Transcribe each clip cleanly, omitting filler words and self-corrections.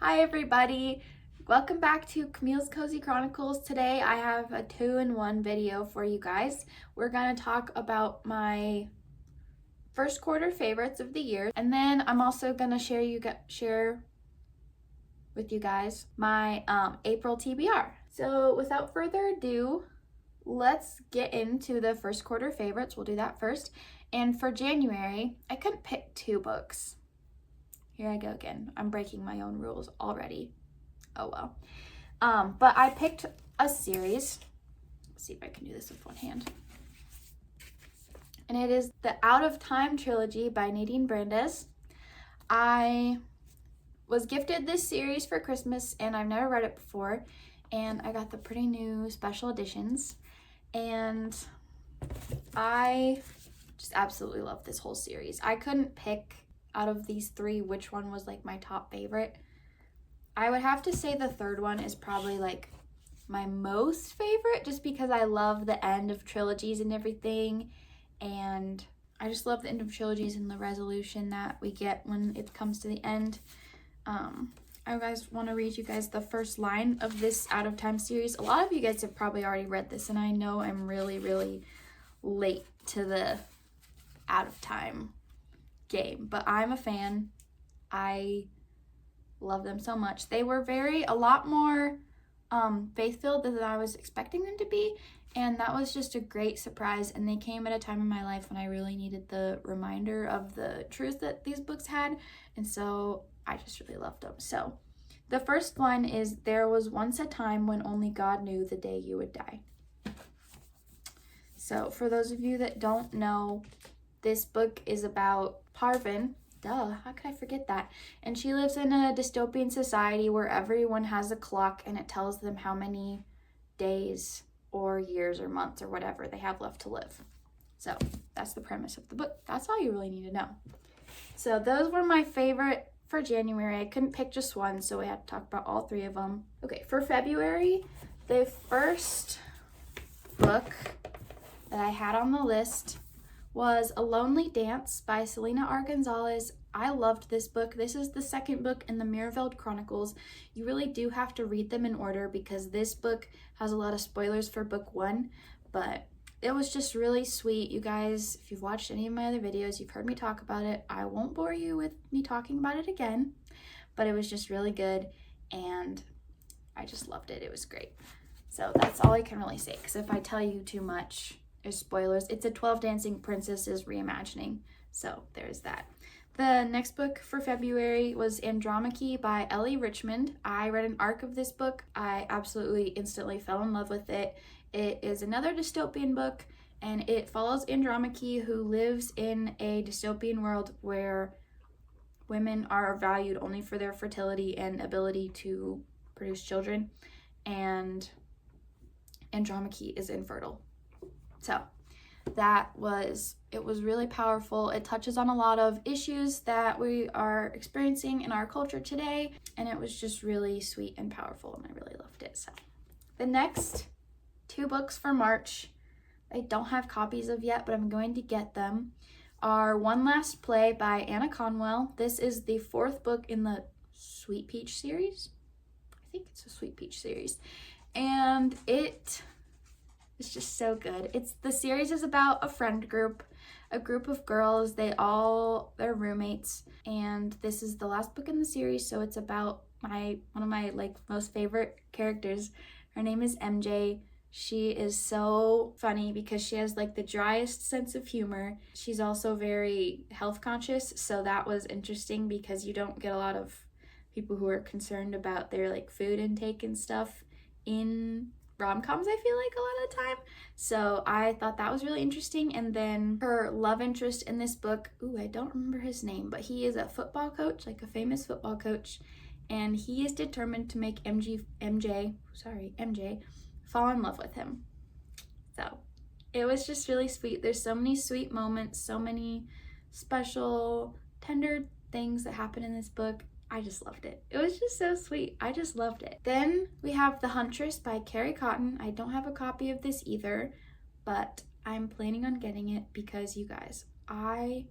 Hi everybody, welcome back to Camille's Cozy Chronicles. Today I have a 2-in-1 video for you guys. We're gonna talk about my first quarter favorites of the year, and then I'm also gonna share with you guys my April TBR. So without further ado, let's get into the first quarter favorites. We'll do that first. And for January, I couldn't pick 2 books. Here I go again. I'm breaking my own rules already. Oh well. But I picked a series. Let's see if I can do this with one hand. And it is the Out of Time trilogy by Nadine Brandes. I was gifted this series for Christmas and I've never read it before. And I got the pretty new special editions. And I just absolutely love this whole series. I couldn't pick out of these 3 which one was like my top favorite. I would have to say the third one is probably like my most favorite, just because I love the end of trilogies and everything, and I just love the end of trilogies and the resolution that we get when it comes to the end. I guys want to read you guys the first line of this Out of Time series. A lot of you guys have probably already read this, and I know I'm really late to the Out of Time game, but I'm a fan. I love them so much. They were a lot more faith-filled than I was expecting them to be, and that was just a great surprise. And they came at a time in my life when I really needed the reminder of the truth that these books had, and so I just really loved them. So the first one is, "There was once a time when only God knew the day you would die." So for those of you that don't know, this book is about Parvin. Duh, how could I forget that? And she lives in a dystopian society where everyone has a clock and it tells them how many days or years or months or whatever they have left to live. So that's the premise of the book. That's all you really need to know. So those were my favorite for January. I couldn't pick just one, so we had to talk about all 3 of them. Okay, for February, the first book that I had on the list was A Lonely Dance by Selina R. Gonzalez. I loved this book. This is the second book in the Mirrorveld Chronicles. You really do have to read them in order because this book has a lot of spoilers for book 1, but it was just really sweet. You guys, if you've watched any of my other videos, you've heard me talk about it. I won't bore you with me talking about it again, but it was just really good and I just loved it. It was great. So that's all I can really say, because if I tell you too much, there's spoilers. It's a 12 Dancing Princesses reimagining, so there's that. The next book for February was Andromache by Richmond. I read an arc of this book. I absolutely instantly fell in love with it. It is another dystopian book, and it follows Andromache, who lives in a dystopian world where women are valued only for their fertility and ability to produce children, and Andromache is infertile. So it was really powerful. It touches on a lot of issues that we are experiencing in our culture today, and it was just really sweet and powerful, and I really loved it. So the next 2 books for March, I don't have copies of yet, but I'm going to get them, are One Last Play by Annah Conwell. This is the 4th book in the Sweet Peach series. I think it's a Sweet Peach series, and it's just so good. The series is about a friend group, a group of girls. They're roommates, and this is the last book in the series, so it's about one of my most favorite characters. Her name is MJ. She is so funny because she has the driest sense of humor. She's also very health conscious, so that was interesting because you don't get a lot of people who are concerned about their food intake and stuff in rom-coms, I feel like, a lot of the time. So I thought that was really interesting. And then her love interest in this book, I don't remember his name, but he is a football coach, a famous football coach, and he is determined to make MJ fall in love with him. So it was just really sweet. There's so many sweet moments, so many special, tender things that happen in this book. I just loved it. It was just so sweet. I just loved it. Then we have The Huntress by Carrie Cotten. I don't have a copy of this either, but I'm planning on getting it because, you guys, I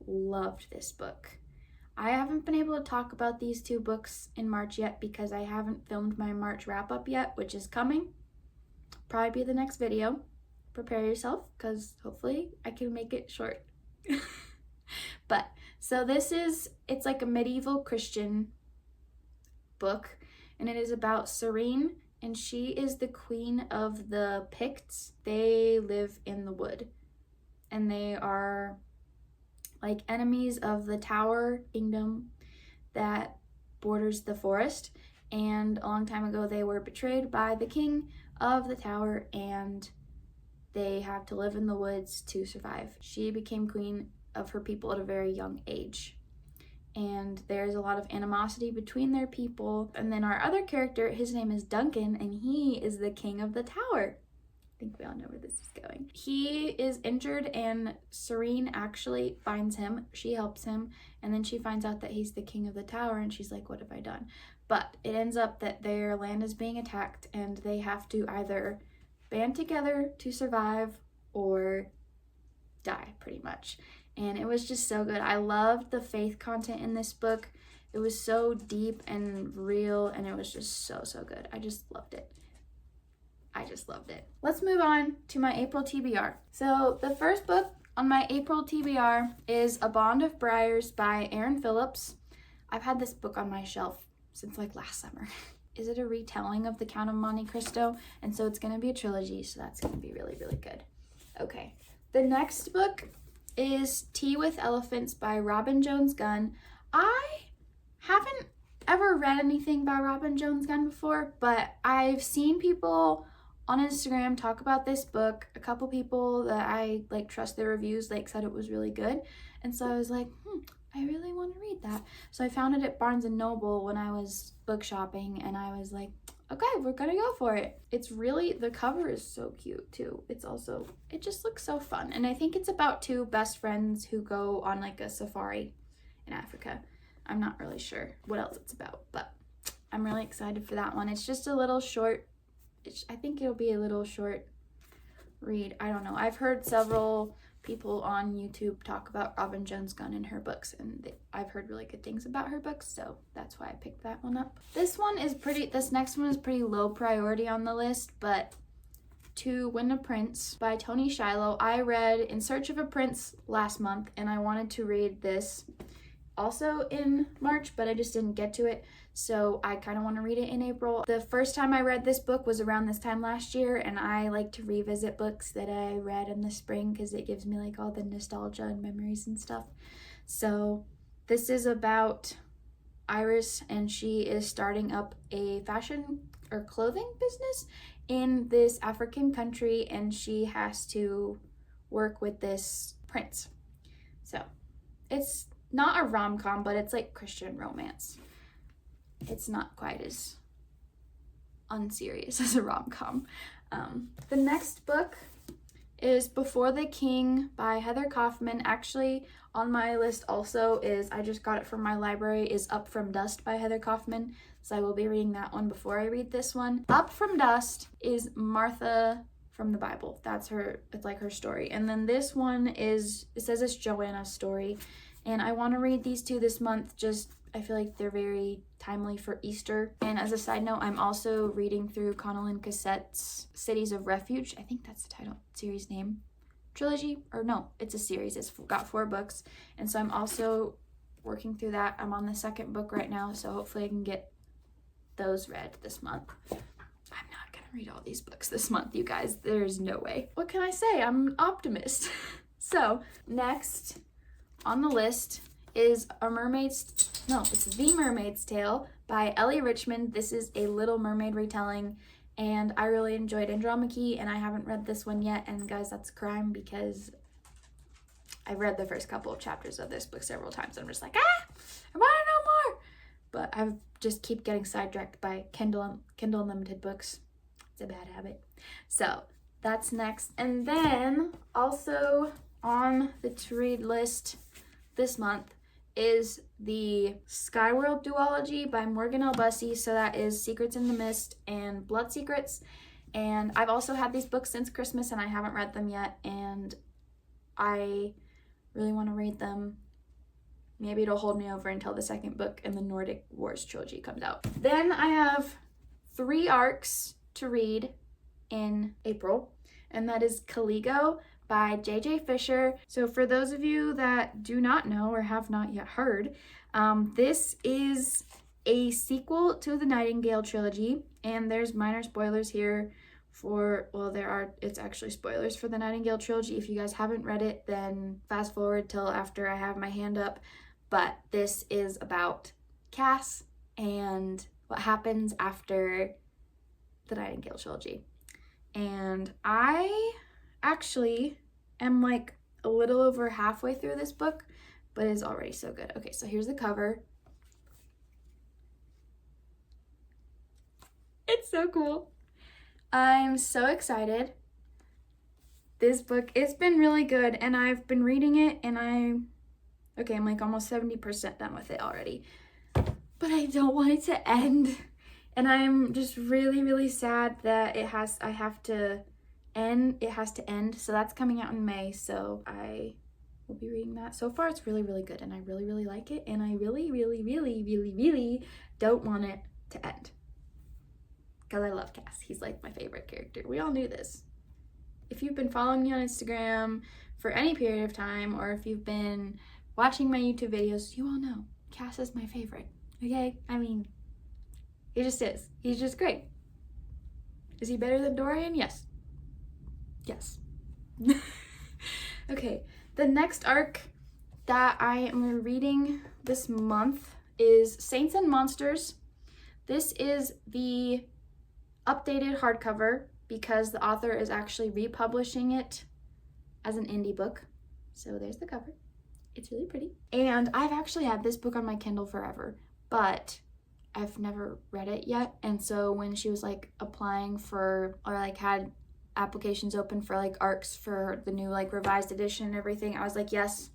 loved this book. I haven't been able to talk about these 2 books in March yet because I haven't filmed my March wrap-up yet, which is coming. Probably be the next video. Prepare yourself, because hopefully I can make it short. But, so it's like a medieval Christian book, and it is about Serene, and she is the queen of the Picts. They live in the wood, and they are like enemies of the Tower Kingdom that borders the forest. And a long time ago, they were betrayed by the king of the Tower, and they have to live in the woods to survive. She became queen of her people at a very young age. And there's a lot of animosity between their people. And then our other character, his name is Duncan, and he is the king of the Tower. I think we all know where this is going. He is injured, and Serene actually finds him. She helps him, and then she finds out that he's the king of the Tower, and she's like, what have I done? But it ends up that their land is being attacked, and they have to either band together to survive or die, pretty much. And it was just so good. I loved the faith content in this book. It was so deep and real, and it was just so, so good. I just loved it. Let's move on to my April TBR. So the first book on my April TBR is A Bond of Briars by Erin Phillips. I've had this book on my shelf since like last summer. Is it a retelling of The Count of Monte Cristo? And so it's going to be a trilogy, so that's going to be really, really good. Okay, the next book is Tea with Elephants by Robin Jones Gunn. I haven't ever read anything by Robin Jones Gunn before, but I've seen people on Instagram talk about this book. A couple people that I like trust their reviews like said it was really good, and so I was like, I really want to read that. So I found it at Barnes & Noble when I was book shopping, and I was like, okay, we're gonna go for it. It's really, the cover is so cute too. It just looks so fun. And I think it's about 2 best friends who go on like a safari in Africa. I'm not really sure what else it's about, but I'm really excited for that one. It's just a little short. I think it'll be a little short read. I don't know. I've heard several people on YouTube talk about Robin Jones Gunn and her books, and I've heard really good things about her books, so that's why I picked that one up. This next one is pretty low priority on the list, but To Win a Prince by Toni Shiloh. I read In Search of a Prince last month, and I wanted to read this also in March, but I just didn't get to it, so I kind of want to read it in April. The first time I read this book was around this time last year, and I like to revisit books that I read in the spring because it gives me like all the nostalgia and memories and stuff. So this is about Iris, and she is starting up a fashion or clothing business in this African country, and she has to work with this prince. So it's not a rom-com, but it's like Christian romance. It's not quite as unserious as a rom-com. The next book is Before the King by Heather Kaufman. Actually, on my list also is, I just got it from my library, is Up From Dust by Heather Kaufman. So I will be reading that one before I read this one. Up From Dust is Martha from the Bible. It's like her story. And then this one it says it's Joanna's story. And I want to read these 2 this month. I feel like they're very timely for Easter. And as a side note, I'm also reading through Connell and Cassette's Cities of Refuge. I think that's the series name. Trilogy? Or no, it's a series. It's got 4 books. And so I'm also working through that. I'm on the 2nd book right now, so hopefully I can get those read this month. I'm not going to read all these books this month, you guys. There's no way. What can I say? I'm an optimist. So, next on the list is The Mermaid's Tale by Ellie Richmond. This is a Little Mermaid retelling, and I really enjoyed Andromache, and I haven't read this one yet, and guys, that's a crime because I've read the first couple of chapters of this book several times, and I'm just like, I want to know more! But I just keep getting sidetracked by Kindle Unlimited books. It's a bad habit. So, that's next. And then, also on the to-read list this month is the Skyworld duology by Morgan L. Busse. So that is Secrets in the Mist and Blood Secrets. And I've also had these books since Christmas, and I haven't read them yet, and I really want to read them maybe it'll hold me over until the second book in the Nordic Wars trilogy comes out. Then I have 3 arcs to read in April, and that is Caligo by J.J. Fischer. So for those of you that do not know or have not yet heard, this is a sequel to the Nightingale trilogy, and there's minor spoilers here for, well, it's actually spoilers for the Nightingale trilogy. If you guys haven't read it, then fast forward till after I have my hand up. But this is about Cass and what happens after the Nightingale trilogy. And I actually am like a little over halfway through this book, but it's already so good. Okay, so here's the cover. It's so cool. I'm so excited. This book, it's been really good, and I've been reading it, and I'm like almost 70% done with it already. But I don't want it to end. And I'm just really, really sad that it has to end. So that's coming out in May. So I will be reading that. So far, it's really, really good, and I really, really like it. And I really, really, really, really, really don't want it to end. Because I love Cass. He's like my favorite character. We all knew this. If you've been following me on Instagram for any period of time, or if you've been watching my YouTube videos, you all know Cass is my favorite. Okay? I mean, he just is. He's just great. Is he better than Dorian? Yes. Yes. Okay. The next arc that I am reading this month is Saints and Monsters. This is the updated hardcover because the author is actually republishing it as an indie book. So there's the cover. It's really pretty. And I've actually had this book on my Kindle forever, but I've never read it yet. And so when she was like applying for, or like had applications open for like arcs for the new like revised edition and everything, I was like, yes,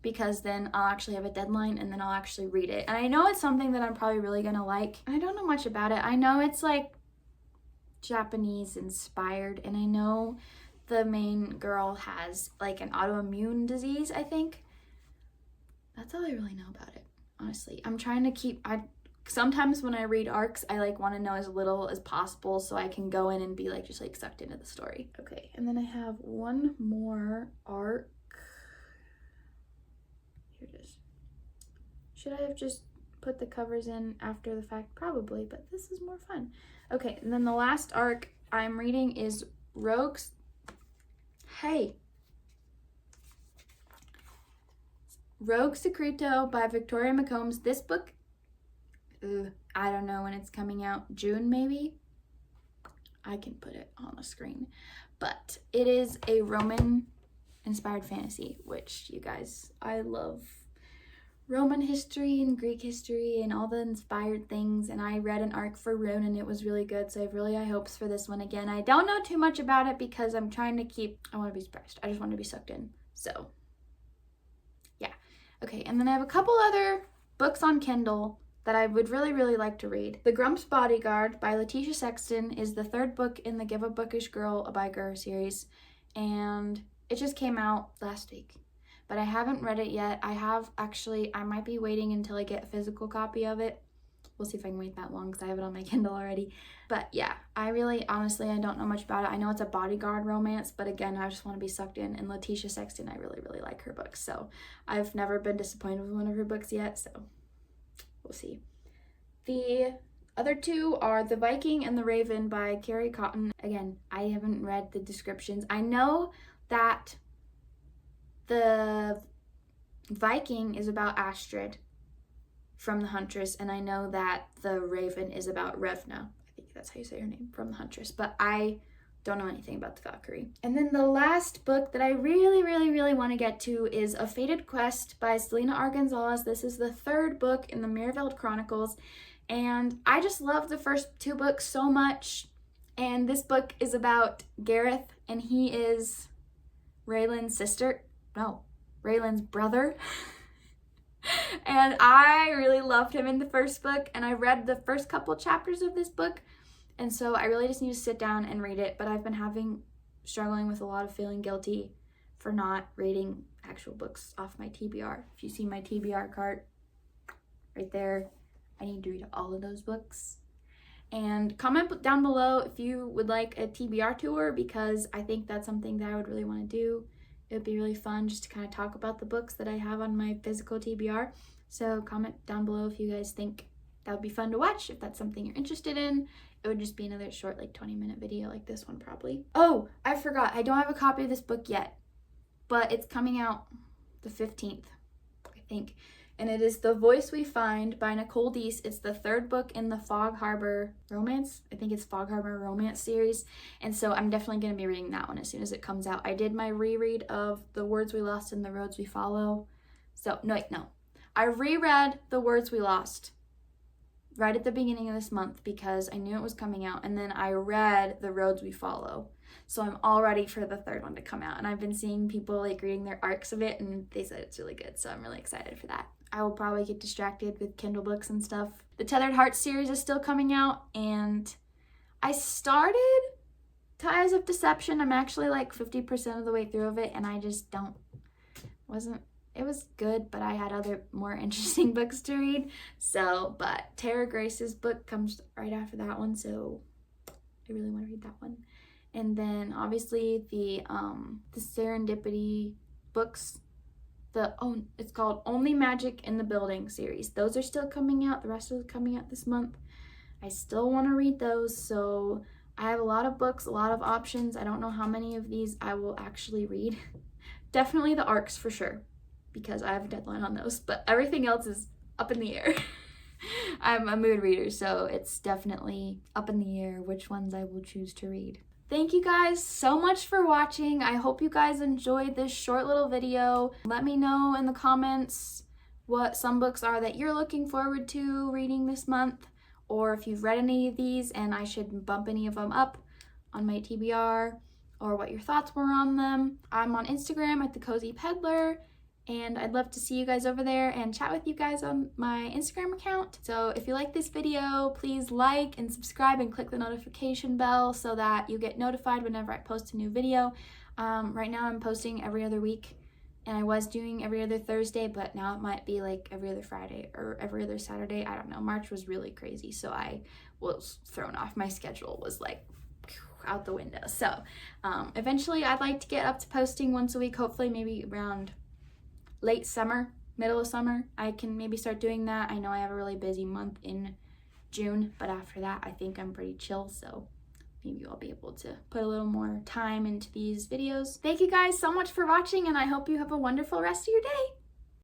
because then I'll actually have a deadline and then I'll actually read it. And I know it's something that I'm probably really gonna like. I don't know much about it. I know it's like Japanese inspired, and I know the main girl has like an autoimmune disease, I think. That's all I really know about it, honestly. I'm trying to keep, sometimes when I read arcs, I like want to know as little as possible so I can go in and be like just like sucked into the story. Okay, and then I have one more arc. Here it is. Should I have just put the covers in after the fact? Probably, but this is more fun. Okay, and then the last arc I'm reading is Rogue Secreto by Victoria McCombs. This book, I don't know when it's coming out. June, maybe? I can put it on the screen. But it is a Roman-inspired fantasy, which, you guys, I love Roman history and Greek history and all the inspired things, and I read an arc for Rune and it was really good, so I have really high hopes for this one again. I don't know too much about it because I'm trying to I want to be surprised. I just want to be sucked in. So, yeah. Okay, and then I have a couple other books on Kindle that I would really, really like to read. The Grump's Bodyguard by Latisha Sexton is the 3rd book in the Give a Bookish Girl a Biker series, and it just came out last week. But I haven't read it yet. I might be waiting until I get a physical copy of it. We'll see if I can wait that long because I have it on my Kindle already. But yeah, honestly, I don't know much about it. I know it's a bodyguard romance, but again, I just want to be sucked in. And Latisha Sexton, I really, really like her books. So I've never been disappointed with one of her books yet, so we'll see. The other 2 are The Viking and the Raven by Carrie Cotten. Again, I haven't read the descriptions. I know that the Viking is about Astrid from the Huntress, and I know that the Raven is about Revna. I think that's how you say her name, from the Huntress, but I don't know anything about the Valkyrie. And then the last book that I really, really, really want to get to is A Fated Quest by Selina R. Gonzalez. This is the 3rd book in the Mirrorveld Chronicles, and I just love the first 2 books so much. And this book is about Gareth, and he is Raylan's brother. And I really loved him in the first book, and I read the first couple chapters of this book, and so I really just need to sit down and read it. But I've been struggling with a lot of feeling guilty for not rating actual books off my TBR. If you see my TBR cart right there, I need to read all of those books. And comment down below if you would like a TBR tour, because I think that's something that I would really want to do. It would be really fun just to kind of talk about the books that I have on my physical TBR. So comment down below if you guys think that would be fun to watch, if that's something you're interested in. It would just be another short, like 20-minute video like this one probably. Oh, I forgot. I don't have a copy of this book yet, but it's coming out the 15th, I think. And it is The Voice We Find by Nicole Deese. It's the third book in the Fog Harbor romance. I think it's Fog Harbor romance series. And so I'm definitely going to be reading that one as soon as it comes out. I did my reread of The Words We Lost and The Roads We Follow. So, no. I reread The Words We Lost right at the beginning of this month because I knew it was coming out. And then I read The Roads We Follow. So I'm all ready for the third one to come out. And I've been seeing people like reading their arcs of it and they said it's really good. So I'm really excited for that. I will probably get distracted with Kindle books and stuff. The Tethered Heart series is still coming out, and I started Ties of Deception. I'm actually like 50% of the way through of it, and I just it was good, but I had other more interesting books to read. So, but Tara Grace's book comes right after that one, so I really want to read that one. And then obviously the Serendipity books. It's called Only Magic in the Building series. Those are still coming out. The rest of them coming out this month. I still want to read those, so I have a lot of books, a lot of options. I don't know how many of these I will actually read. Definitely the arcs for sure, because I have a deadline on those, but everything else is up in the air. I'm a mood reader, so it's definitely up in the air which ones I will choose to read. Thank you guys so much for watching. I hope you guys enjoyed this short little video. Let me know in the comments what some books are that you're looking forward to reading this month, or if you've read any of these and I should bump any of them up on my TBR, or what your thoughts were on them. I'm on Instagram at The Cozy Peddler, and I'd love to see you guys over there and chat with you guys on my Instagram account. So if you like this video, please like and subscribe and click the notification bell so that you get notified whenever I post a new video. Right now I'm posting every other week, and I was doing every other Thursday, but now it might be like every other Friday or every other Saturday. I don't know. March was really crazy, so I was thrown off. My schedule was like out the window. So eventually I'd like to get up to posting once a week, hopefully maybe around late summer, middle of summer. I can maybe start doing that. I know I have a really busy month in June, but after that I think I'm pretty chill, so maybe I'll be able to put a little more time into these videos. Thank you guys so much for watching, and I hope you have a wonderful rest of your day.